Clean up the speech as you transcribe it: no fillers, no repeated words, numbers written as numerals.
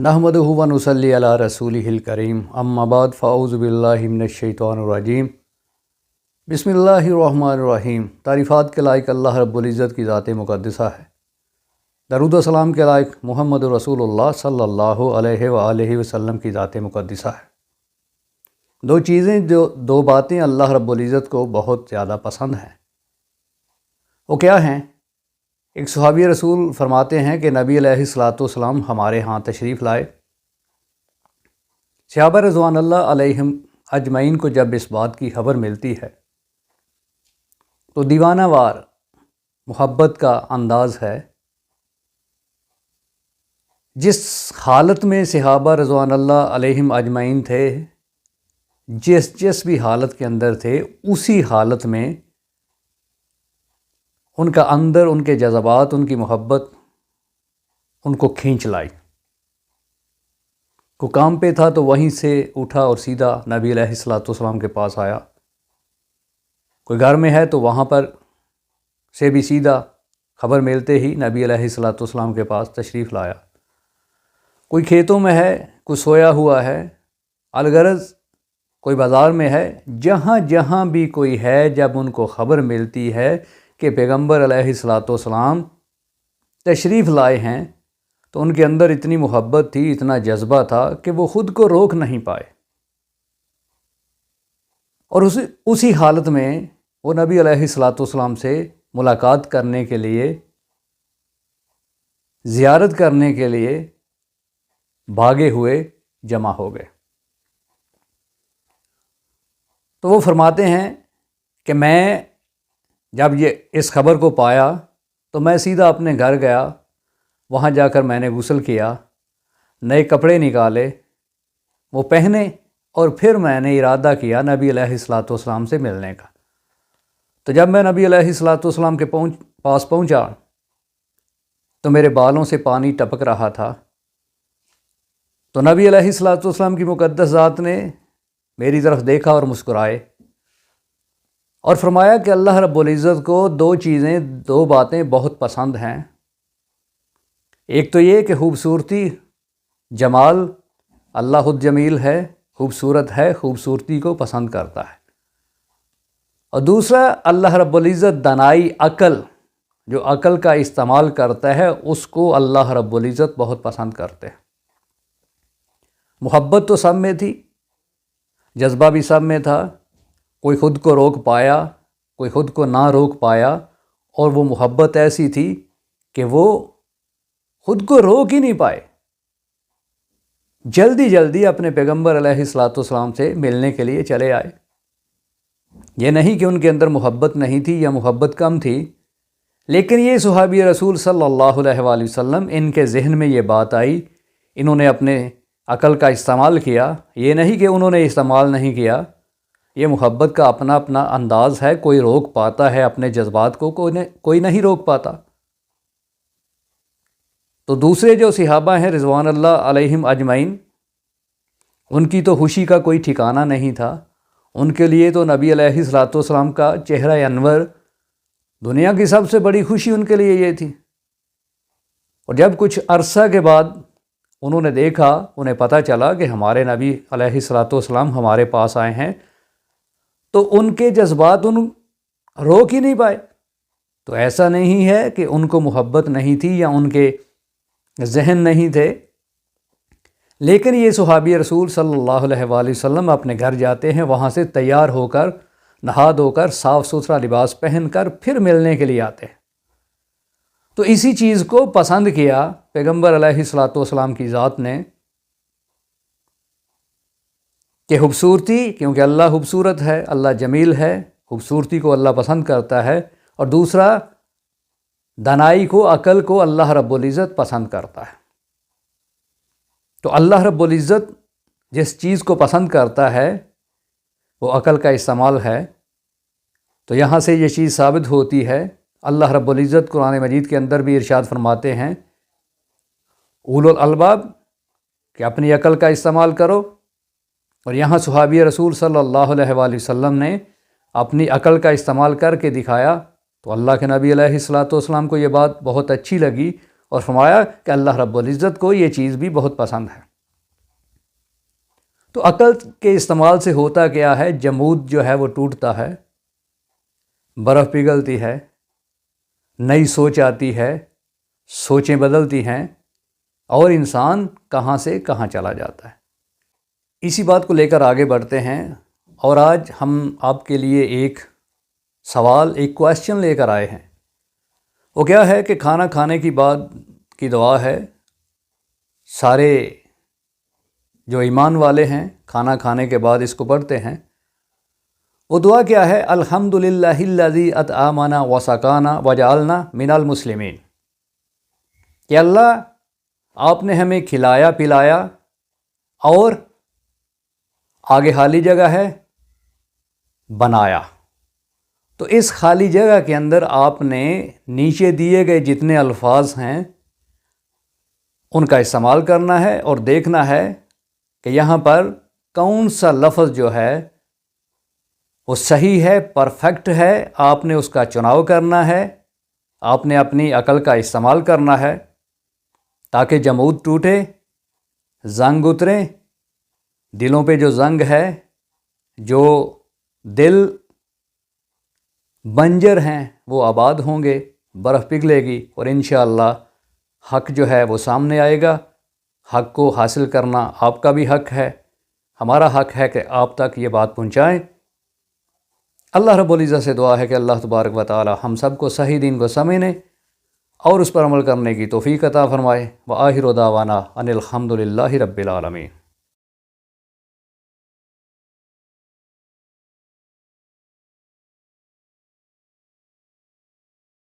नहमदुहु व नुसल्ली अला रसूलिहिल करीम अम्मा बाद फ़ाऊज़ु बिल्लाहि मिनश शैतानिर रजीम बिस्मिल्लाहिर्रहमानिर्रहीम। तारीफ़ात के लायक अल्लाह रब्बुल इज़्ज़त की ज़ात मुक़द्दसा है। दरूद व सलाम के लायक मुहम्मद रसूलुल्लाह सल्लल्लाहु अलैहि व आलिहि वसल्लम की ज़ात मुक़द्दसा है। दो बातें अल्लाह रब्बुल इज़्ज़त को बहुत ज़्यादा पसंद हैं। वो क्या हैं? एक सहाबी रसूल फरमाते हैं कि नबी अलैहिस्सलातु वस्सलाम हमारे यहाँ तशरीफ़ लाए। सहाबा रिज़वानुल्लाह अलैहिम अजमईन को जब इस बात की खबर मिलती है तो दीवानावार मोहब्बत का अंदाज़ है। जिस हालत में सहाबा रिज़वानुल्लाह अलैहिम अजमईन थे, जिस भी हालत के अंदर थे, उसी हालत में उनका अंदर, उनके जज़बात, उनकी मोहब्बत उनको खींच लाई। को काम पे था तो वहीं से उठा और सीधा नबी अलैहिस्सलातु वस्सलाम के पास आया। कोई घर में है तो वहाँ पर से भी सीधा खबर मिलते ही नबी अलैहिस्सलातु वस्सलाम के पास तशरीफ़ लाया। कोई खेतों में है, कोई सोया हुआ है, अलगरज कोई बाज़ार में है, जहाँ जहाँ भी कोई है, जब उनको खबर मिलती है कि पैगम्बर अलैहिस्सलातु वस्सलाम तशरीफ़ लाए हैं तो उनके अंदर इतनी मोहब्बत थी, इतना जज्बा था कि वो ख़ुद को रोक नहीं पाए। और उसी हालत में वो नबी अलैहिस्सलातु वस्सलाम से मुलाकात करने के लिए, ज़ियारत करने के लिए भागे हुए जमा हो गए। तो वो फरमाते हैं कि मैं जब इस खबर को पाया तो मैं सीधा अपने घर गया। वहाँ जाकर मैंने गुस्ल किया, नए कपड़े निकाले, वो पहने और फिर मैंने इरादा किया नबी अलैहिस्सलातु वस्सलाम से मिलने का। तो जब मैं नबी अलैहिस्सलातु वस्सलाम के पास पहुँचा तो मेरे बालों से पानी टपक रहा था। तो नबी अलैहिस्सलातु वस्सलाम की मुक़द्दस ज़ात ने मेरी तरफ देखा और मुस्कुराए और फरमाया कि अल्लाह रब्बुल इज़्ज़त को दो बातें बहुत पसंद हैं। एक तो ये कि खूबसूरती, जमाल, अल्लाहुल जमील है, खूबसूरत है, खूबसूरती को पसंद करता है। और दूसरा, अल्लाह रब्बुल इज़्ज़त दानाई, अक़ल, जो अक़ल का इस्तेमाल करता है, उसको अल्लाह रब्बुल इज़्ज़त बहुत पसंद करते हैं। मोहब्बत तो सब में थी, जज्बा भी सब में था। कोई ख़ुद को रोक पाया, कोई ख़ुद को ना रोक पाया, और वो मोहब्बत ऐसी थी कि वो ख़ुद को रोक ही नहीं पाए। जल्दी जल्दी अपने पैगम्बर अलैहिस्सलातु वस्सलाम से मिलने के लिए चले आए। ये नहीं कि उनके अंदर मोहब्बत नहीं थी या मोहब्बत कम थी, लेकिन ये सहाबी रसूल सल्लल्लाहु अलैहि वसल्लम, इनके जहन में ये बात आई, इन्होंने अपने अक़ल का इस्तेमाल किया। ये नहीं कि उन्होंने इस्तेमाल नहीं किया। ये मोहब्बत का अपना अपना अंदाज़ है। कोई रोक पाता है अपने जज्बात को, कोई नहीं रोक पाता। तो दूसरे जो सहाबा हैं रिज़वानुल्लाह अलैहिम अजमईन, उनकी तो खुशी का कोई ठिकाना नहीं था। उनके लिए तो नबी अलैहिस्सलातु वस्सलाम का चेहरा अनवर दुनिया की सबसे बड़ी खुशी उनके लिए ये थी। और जब कुछ अरसा के बाद उन्होंने देखा, उन्हें पता चला कि हमारे नबी अलैहिस्सलातु वस्सलाम हमारे पास आए हैं, तो उनके जज्बात रोक ही नहीं पाए। तो ऐसा नहीं है कि उनको मोहब्बत नहीं थी या उनके जहन नहीं थे, लेकिन ये सहाबी रसूल सल्लल्लाहु अलैहि वसल्लम अपने घर जाते हैं, वहाँ से तैयार होकर, नहा धोकर, साफ़ सुथरा लिबास पहनकर फिर मिलने के लिए आते हैं। तो इसी चीज़ को पसंद किया पैगम्बर अलैहिस्सलातु वस्सलाम की ज़ात ने कि खूबसूरती, क्योंकि अल्लाह खूबसूरत है, अल्लाह जमील है, खूबसूरती को अल्लाह पसंद करता है। और दूसरा, दानाई को, अक़ल को अल्लाह रब्बुल इज़्ज़त पसंद करता है। तो अल्लाह रब्बुल इज़्ज़त जिस चीज़ को पसंद करता है वो अक़ल का इस्तेमाल है। तो यहाँ से ये चीज़ साबित होती है। अल्लाह रब्बुल इज़्ज़त कुरान मजीद के अंदर भी इरशाद फरमाते हैं, उलुल अलबाब, कि अपनी अक़ल का इस्तेमाल करो। और यहाँ सहाबी रसूल सल्लल्लाहु अलैहि वसल्लम ने अपनी अक़ल का इस्तेमाल करके दिखाया। तो अल्लाह के नबी अलैहिस्सलातु वस्सलाम को ये बात बहुत अच्छी लगी। اور فرمایا کہ اللہ رب العزت کو یہ چیز بھی بہت پسند ہے۔ تو عقل کے استعمال سے ہوتا کیا ہے، جمود جو ہے وہ ٹوٹتا ہے، برف پگھلتی ہے، نئی سوچ آتی ہے، سوچیں بدلتی ہیں، اور انسان کہاں سے کہاں چلا جاتا ہے۔ اسی بات کو لے کر آگے بڑھتے ہیں، اور آج ہم آپ کے لیے ایک سوال، ایک کویسچن لے کر آئے ہیں۔ وہ کیا ہے کہ کھانا کھانے کی بعد کی دعا ہے، سارے جو ایمان والے ہیں کھانا کھانے کے بعد اس کو پڑھتے ہیں۔ وہ دعا کیا ہے؟ الحمدللہ الذی اطعمنا وسقانا وجعلنا من المسلمین، کہ اللہ آپ نے ہمیں کھلایا پلایا، اور آگے خالی جگہ ہے بنایا۔ تو اس خالی جگہ کے اندر آپ نے نیچے دیے گئے جتنے الفاظ ہیں ان کا استعمال کرنا ہے، اور دیکھنا ہے کہ یہاں پر کون سا لفظ جو ہے وہ صحیح ہے، پرفیکٹ ہے۔ آپ نے اس کا چناؤ کرنا ہے، آپ نے اپنی عقل کا استعمال کرنا ہے، تاکہ جمود ٹوٹے، زنگ اتریں، دلوں پہ جو زنگ ہے، جو دل بنجر ہیں وہ آباد ہوں گے، برف پگھلے گی، اور انشاءاللہ حق جو ہے وہ سامنے آئے گا۔ حق کو حاصل کرنا آپ کا بھی حق ہے، ہمارا حق ہے کہ آپ تک یہ بات پہنچائیں۔ اللہ رب العزت سے دعا ہے کہ اللہ تبارک و تعالی ہم سب کو صحیح دین کو سمجھنے اور اس پر عمل کرنے کی توفیق عطا فرمائے۔ وآخر دعوانا ان الحمد للہ رب العالمین۔